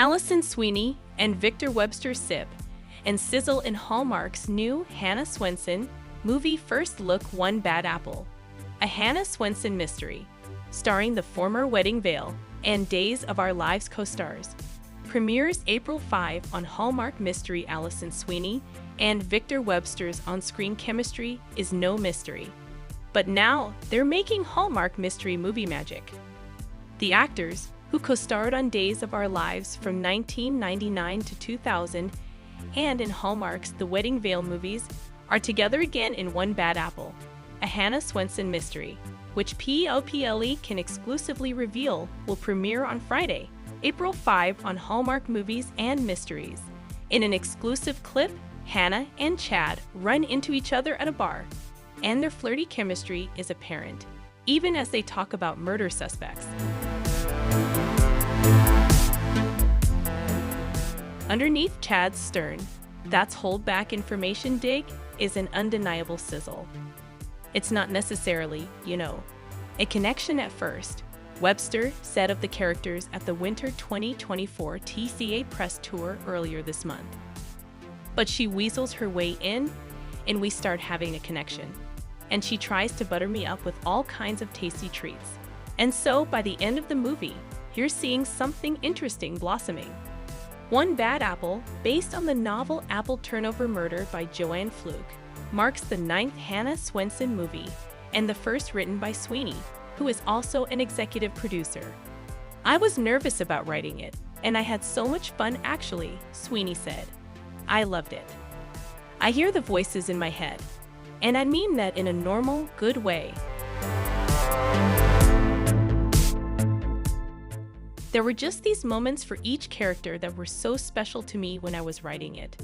Alison Sweeney and Victor Webster sip and sizzle in Hallmark's new Hannah Swensen movie First Look One Bad Apple, a Hannah Swensen mystery, starring the former Wedding Veil and Days of Our Lives co-stars. Premieres April 5 on Hallmark Mystery. Alison Sweeney and Victor Webster's on-screen chemistry is no mystery. But now they're making Hallmark mystery movie magic. The actors, who co-starred on Days of Our Lives from 1999 to 2000 and in Hallmark's The Wedding Veil movies, are together again in One Bad Apple, a Hannah Swensen mystery, which POPLE can exclusively reveal will premiere on Friday, April 5 on Hallmark Movies and Mysteries. In an exclusive clip, Hannah and Chad run into each other at a bar, and their flirty chemistry is apparent, even as they talk about murder suspects. Underneath Chad's stern, that's hold-back information dig, is an undeniable sizzle. It's not necessarily, a connection at first, Webster said of the characters at the Winter 2024 TCA press tour earlier this month. But she weasels her way in, and we start having a connection. And she tries to butter me up with all kinds of tasty treats. And so, by the end of the movie, you're seeing something interesting blossoming. One Bad Apple, based on the novel Apple Turnover Murder by Joanne Fluke, marks the 9th Hannah Swensen movie and the first written by Sweeney, who is also an executive producer. "I was nervous about writing it, and I had so much fun actually," Sweeney said. "I loved it. I hear the voices in my head, and I mean that in a normal, good way. There were just these moments for each character that were so special to me when I was writing it.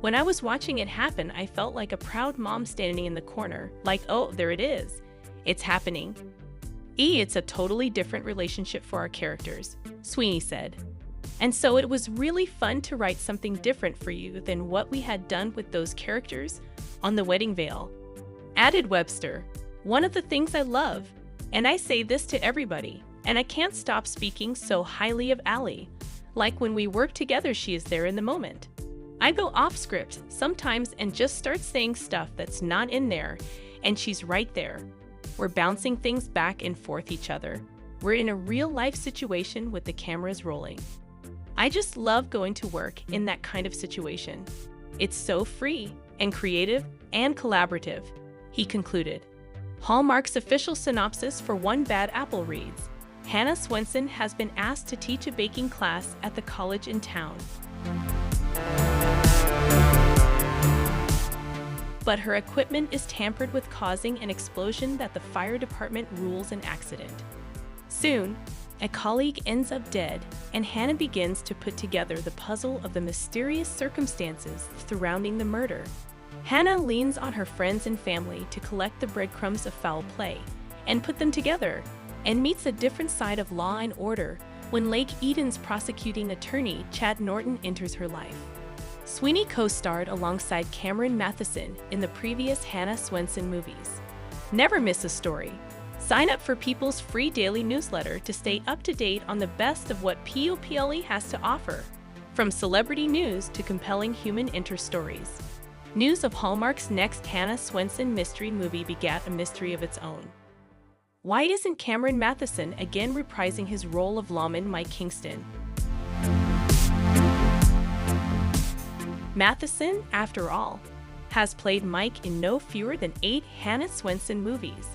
When I was watching it happen, I felt like a proud mom standing in the corner, like, oh, there it is. It's happening. It's a totally different relationship for our characters," Sweeney said. "And so it was really fun to write something different for you than what we had done with those characters on The Wedding Veil," added Webster. "One of the things I love, and I say this to everybody, and I can't stop speaking so highly of Allie. Like when we work together, she is there in the moment. I go off script sometimes and just start saying stuff that's not in there, and she's right there. We're bouncing things back and forth each other. We're in a real-life situation with the cameras rolling. I just love going to work in that kind of situation. It's so free and creative and collaborative," he concluded. Hallmark's official synopsis for One Bad Apple reads, "Hannah Swensen has been asked to teach a baking class at the college in town. But her equipment is tampered with, causing an explosion that the fire department rules an accident. Soon, a colleague ends up dead, and Hannah begins to put together the puzzle of the mysterious circumstances surrounding the murder. Hannah leans on her friends and family to collect the breadcrumbs of foul play and put them together, and meets a different side of law and order when Lake Eden's prosecuting attorney Chad Norton enters her life." Sweeney co-starred alongside Cameron Matheson in the previous Hannah Swensen movies. Never miss a story. Sign up for People's free daily newsletter to stay up to date on the best of what POPLE has to offer, from celebrity news to compelling human interest stories. News of Hallmark's next Hannah Swensen mystery movie begat a mystery of its own. Why isn't Cameron Matheson again reprising his role of lawman Mike Kingston? Matheson, after all, has played Mike in no fewer than 8 Hannah Swensen movies.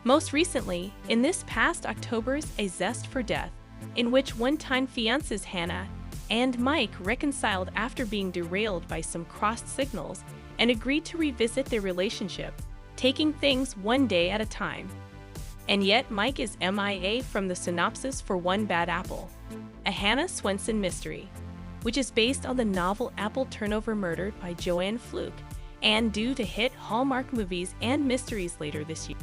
Most recently, in this past October's A Zest for Death, in which one-time fiancés Hannah and Mike reconciled after being derailed by some crossed signals and agreed to revisit their relationship, taking things one day at a time. And yet Mike is MIA from the synopsis for One Bad Apple, a Hannah Swensen mystery, which is based on the novel Apple Turnover Murder by Joanne Fluke and due to hit Hallmark Movies and Mysteries later this year.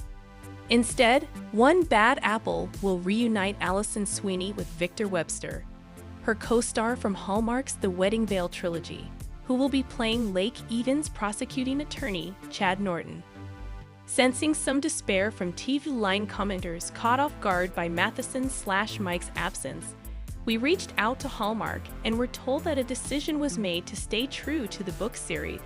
Instead, One Bad Apple will reunite Alison Sweeney with Victor Webster, her co-star from Hallmark's The Wedding Veil trilogy, who will be playing Lake Eden's prosecuting attorney, Chad Norton. Sensing some despair from TV Line commenters caught off guard by Matheson/Mike's absence, We reached out to Hallmark and were told that a decision was made to stay true to the book series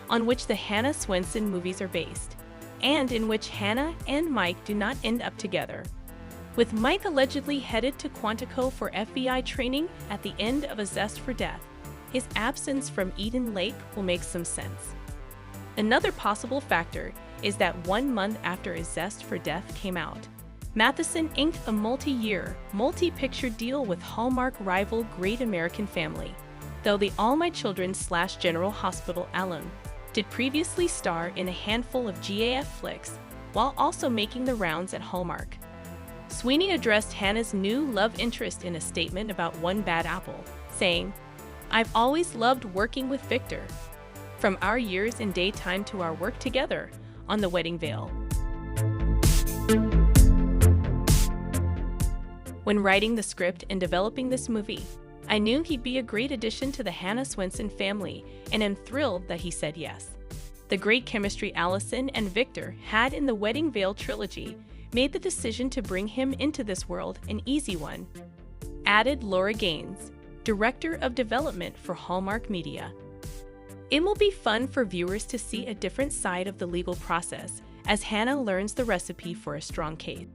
on which the Hannah Swensen movies are based, and in which Hannah and Mike do not end up together. With Mike allegedly headed to Quantico for FBI training at the end of A Zest for Death, his absence from Eden Lake will make some sense. Another possible factor is that 1 month after A Zest for Death came out, Matheson inked a multi-year, multi-picture deal with Hallmark rival Great American Family, though the All My Children / General Hospital alum did previously star in a handful of GAF flicks while also making the rounds at Hallmark. Sweeney addressed Hannah's new love interest in a statement about One Bad Apple, saying, "I've always loved working with Victor, from our years in daytime to our work together on The Wedding Veil." When writing the script and developing this movie, I knew he'd be a great addition to the Hannah Swensen family, and am thrilled that he said yes. The great chemistry Alison and Victor had in the Wedding Veil trilogy made the decision to bring him into this world an easy one, added Laura Gaines, Director of Development for Hallmark Media. It will be fun for viewers to see a different side of the legal process as Hannah learns the recipe for a strong case.